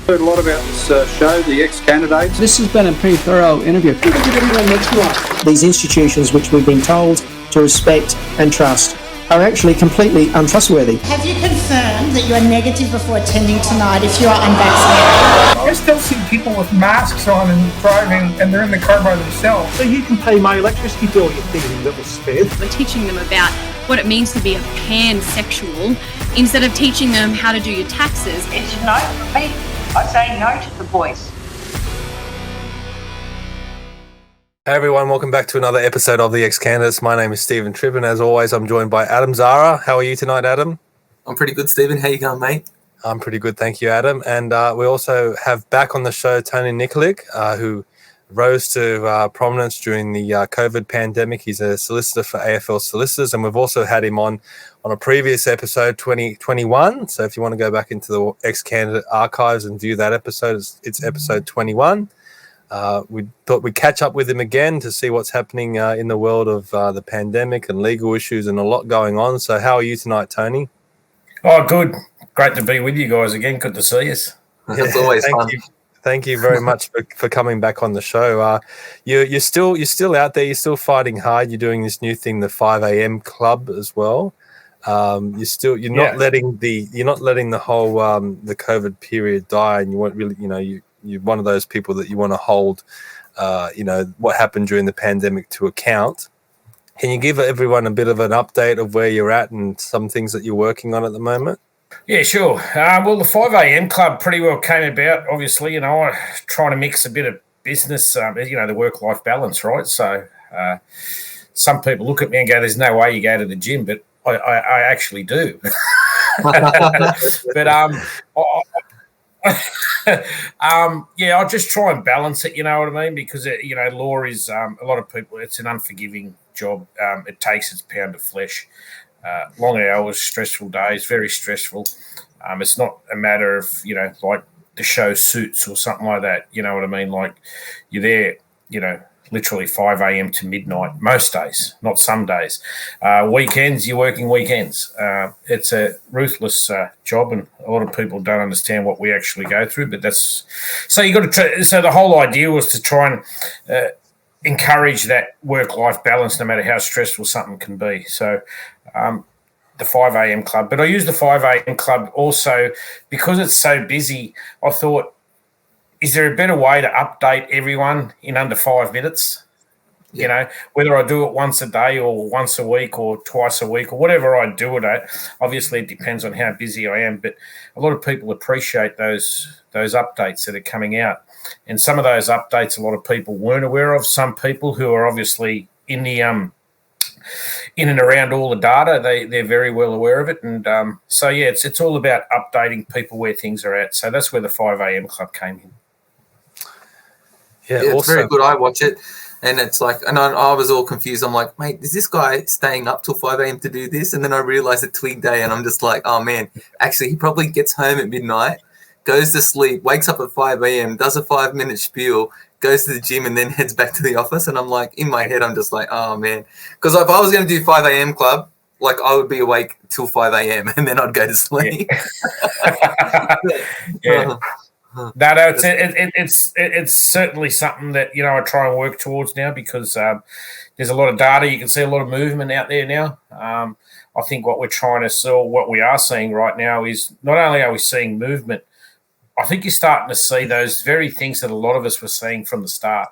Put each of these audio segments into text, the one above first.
Heard a lot about this show, the ex-candidates. This has been a pretty thorough interview. These institutions which we've been told to respect and trust are actually completely untrustworthy. Have you confirmed that you are negative before attending tonight if you are unvaccinated? I still see people with masks on and driving, and they're in the car by themselves. So you can pay my electricity bill, you think, little spit. We're teaching them about what it means to be a pansexual instead of teaching them how to do your taxes. It's no for me. I say no to the voice. Hey everyone, welcome back to another episode of the ExCandidates. My name is Stephen Tripp, and as always, I'm joined by Adam Zahra. How are you tonight, Adam? I'm pretty good, Stephen. How you going, mate? I'm pretty good, thank you, Adam. And we also have back on the show Tony Nikolic, who rose to prominence during the COVID pandemic. He's a solicitor for AFL Solicitors, and we've also had him on a previous episode, 2021. So if you want to go back into the ex-candidate archives and view that episode, it's episode 21. We thought we'd catch up with him again to see what's happening in the world of the pandemic and legal issues and a lot going on. So how are you tonight, Tony? Oh, good. Great to be with you guys again. Good to see us. It's always fun. Thank you very much for coming back on the show. You're still out there. You're still fighting hard. You're doing this new thing, the 5 a.m. club as well. You're not letting the whole the COVID period die, and you won't really, you're one of those people that you want to hold, what happened during the pandemic to account. Can you give everyone a bit of an update of where you're at and some things that you're working on at the moment? Yeah, sure. Well, the 5 a.m. club pretty well came about, obviously, I try to mix a bit of business, the work-life balance, right? So some people look at me and go, there's no way you go to the gym, but I actually do. But I'll just try and balance it, you know what I mean? Because, law is a lot of people, it's an unforgiving job. It takes its pound of flesh. Long hours, stressful days, very stressful. It's not a matter of, like the show Suits or something like that, you know what I mean? Like you're there, literally 5 a.m. to midnight most days, not some days. Weekends, you're working weekends. It's a ruthless job, and a lot of people don't understand what we actually go through. But that's so you got to. So the whole idea was to try and encourage that work-life balance, no matter how stressful something can be. So the 5 a.m. club, but I use the 5 a.m. club also because it's so busy. I thought, is there a better way to update everyone in under 5 minutes? Yeah. Whether I do it once a day or once a week or twice a week or whatever I do it at. Obviously, it depends on how busy I am, but a lot of people appreciate those updates that are coming out. And some of those updates a lot of people weren't aware of. Some people who are obviously in the in and around all the data, they're very well aware of it. And it's all about updating people where things are at. So that's where the 5 a.m. club came in. Yeah, it's very good. I watch it, and it's like, and I was all confused. I'm like, mate, is this guy staying up till 5 a.m. to do this? And then I realized it's Twig Day, and I'm just like, oh man, actually, he probably gets home at midnight, goes to sleep, wakes up at 5 a.m., does a 5-minute spiel, goes to the gym, and then heads back to the office. And I'm like, in my head, I'm just like, oh man, because if I was going to do 5 a.m. club, like I would be awake till 5 a.m. and then I'd go to sleep. Yeah. No, it's certainly something that I try and work towards now because there's a lot of data. You can see a lot of movement out there now. I think what we're trying to sell, what we are seeing right now is not only are we seeing movement, I think you're starting to see those very things that a lot of us were seeing from the start.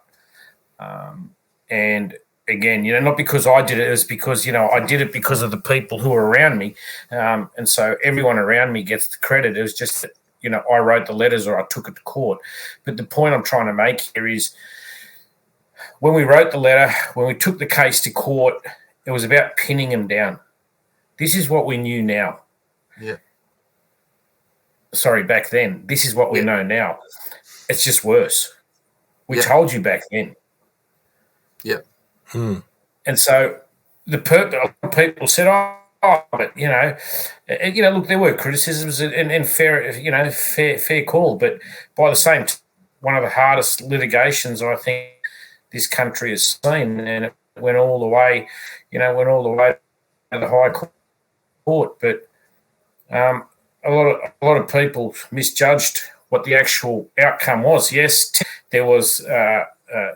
And again, not because I did it, it's because I did it because of the people who were around me, and so everyone around me gets the credit. It was just that. I wrote the letters or I took it to court. But the point I'm trying to make here is when we wrote the letter, when we took the case to court, it was about pinning him down. This is what we knew now. Yeah. Sorry, back then. This is what we know now. It's just worse. We told you back then. Yeah. And so people said, but look, there were criticisms and fair call, but by the same time, one of the hardest litigations I think this country has seen, and it went all the way to the High Court. But a lot of people misjudged what the actual outcome was. Yes, there was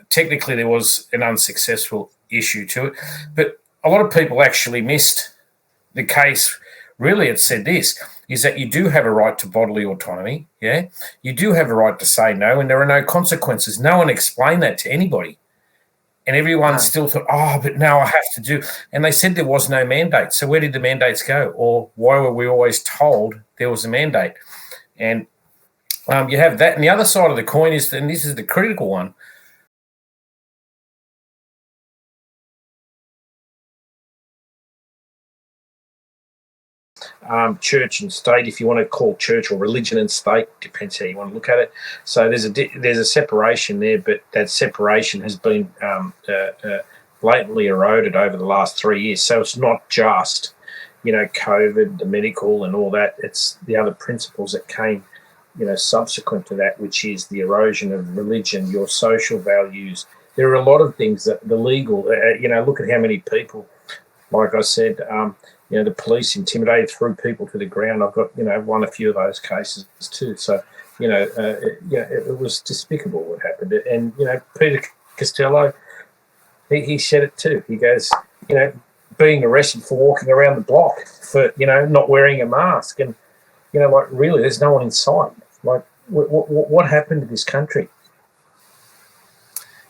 technically there was an unsuccessful issue to it, but a lot of people actually missed the case. Really, it said this, is that you do have a right to bodily autonomy, yeah? You do have a right to say no, and there are no consequences. No one explained that to anybody. And everyone still thought, but now I have to do. And they said there was no mandate. So where did the mandates go? Or why were we always told there was a mandate? And you have that. And the other side of the coin is, and this is the critical one, church and state, if you want to call church, or religion and state, depends how you want to look at it. So there's a separation there, but that separation has been blatantly eroded over the last 3 years. So it's not just, COVID, the medical and all that. It's the other principles that came, subsequent to that, which is the erosion of religion, your social values. There are a lot of things that the legal, look at how many people, like I said, the police intimidated, threw people to the ground. I've got, won a few of those cases too. So, it was despicable what happened. And, Peter Costello, he said it too. He goes, being arrested for walking around the block for, not wearing a mask. And, really, there's no one in sight. What happened to this country?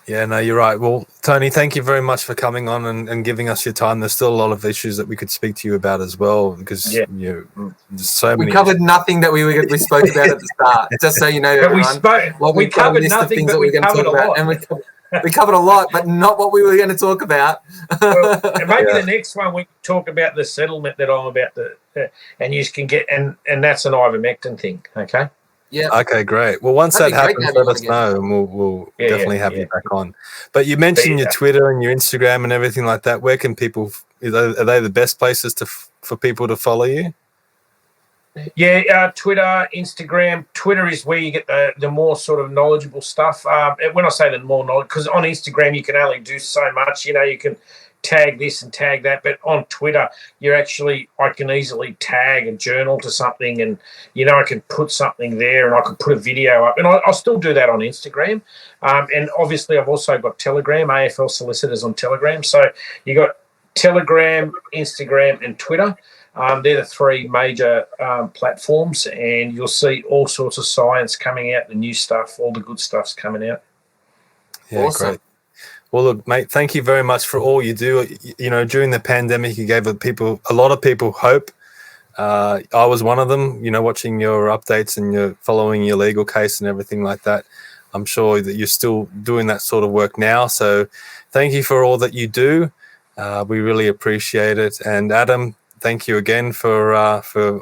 Yeah, no, you're right. Well, Tony, thank you very much for coming on and giving us your time. There's still a lot of issues that we could speak to you about as well, because there's so many. We covered nothing that we spoke about at the start. Just so you know, everyone. We covered nothing, but we covered a lot. And we covered a lot, but not what we were going to talk about. Well, maybe the next one we talk about the settlement that I'm about to, and you can get, and that's an ivermectin thing. Okay. Yeah. Okay, great. Well, once that happens, let us know, and we'll definitely have you back on. But you mentioned your Twitter and your Instagram and everything like that. Where can people? Are they the best places for people to follow you? Yeah, Twitter, Instagram. Twitter is where you get the more sort of knowledgeable stuff. When I say the more knowledge, because on Instagram you can only do so much. You can tag this and tag that, but on Twitter I can easily tag a journal to something, and I can put something there, and I can put a video up, and I'll still do that on Instagram. And obviously I've also got Telegram, AFL Solicitors on Telegram. So you got Telegram, Instagram and Twitter. They're the three major platforms, and you'll see all sorts of science coming out, the new stuff, all the good stuff's coming out. Yeah, awesome. Great. Well, look, mate, thank you very much for all you do. During the pandemic, you gave a lot of people hope. I was one of them, watching your updates and you're following your legal case and everything like that. I'm sure that you're still doing that sort of work now. So thank you for all that you do. We really appreciate it. And Adam, thank you again for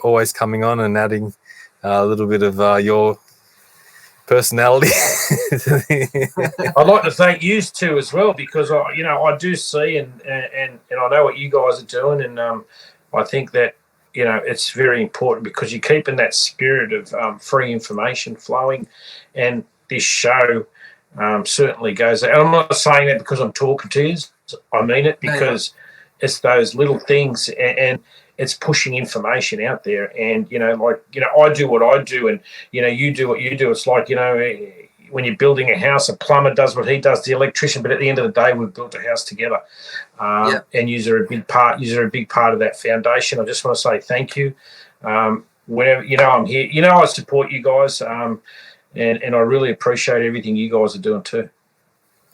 always coming on and adding a little bit of your personality. I'd like to thank you too as well, because I do see and I know what you guys are doing, and I think that it's very important, because you're keeping that spirit of free information flowing, and this show certainly goes. And I'm not saying that because I'm talking to you. I mean it because it's those little things, and it's pushing information out there. And I do what I do, and you do what you do. It's like when you're building a house, a plumber does what he does, the electrician. But at the end of the day, we've built a house together, and you're a big part. You're a big part of that foundation. I just want to say thank you. Whenever I'm here, I support you guys, and I really appreciate everything you guys are doing too.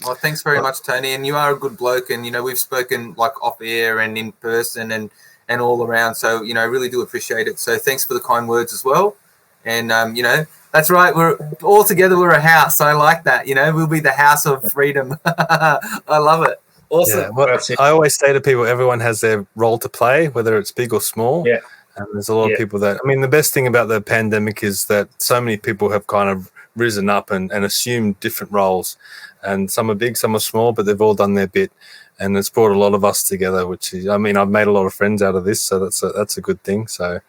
Well, thanks very much, Tony. And you are a good bloke, and we've spoken like off air and in person and all around. So I really do appreciate it. So thanks for the kind words as well. And that's right. We're all together. We're a house. I like that. We'll be the house of freedom. I love it. Awesome. Yeah, well, I always say to people, everyone has their role to play, whether it's big or small. Yeah. And there's a lot of people that, the best thing about the pandemic is that so many people have kind of risen up and assumed different roles. And some are big, some are small, but they've all done their bit. And it's brought a lot of us together, which is, I've made a lot of friends out of this. So that's a good thing. So,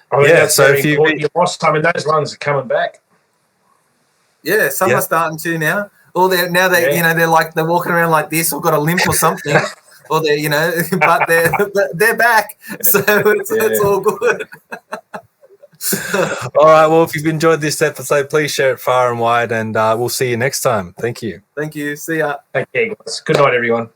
that's so if you lost some, those ones are coming back. Yeah, some are starting to now. Or they're walking around like this, or got a limp or something, or but they're back. So it's all good. All right. Well, if you've enjoyed this episode, please share it far and wide, and we'll see you next time. Thank you. Thank you. See ya. Okay, guys. Good night, everyone.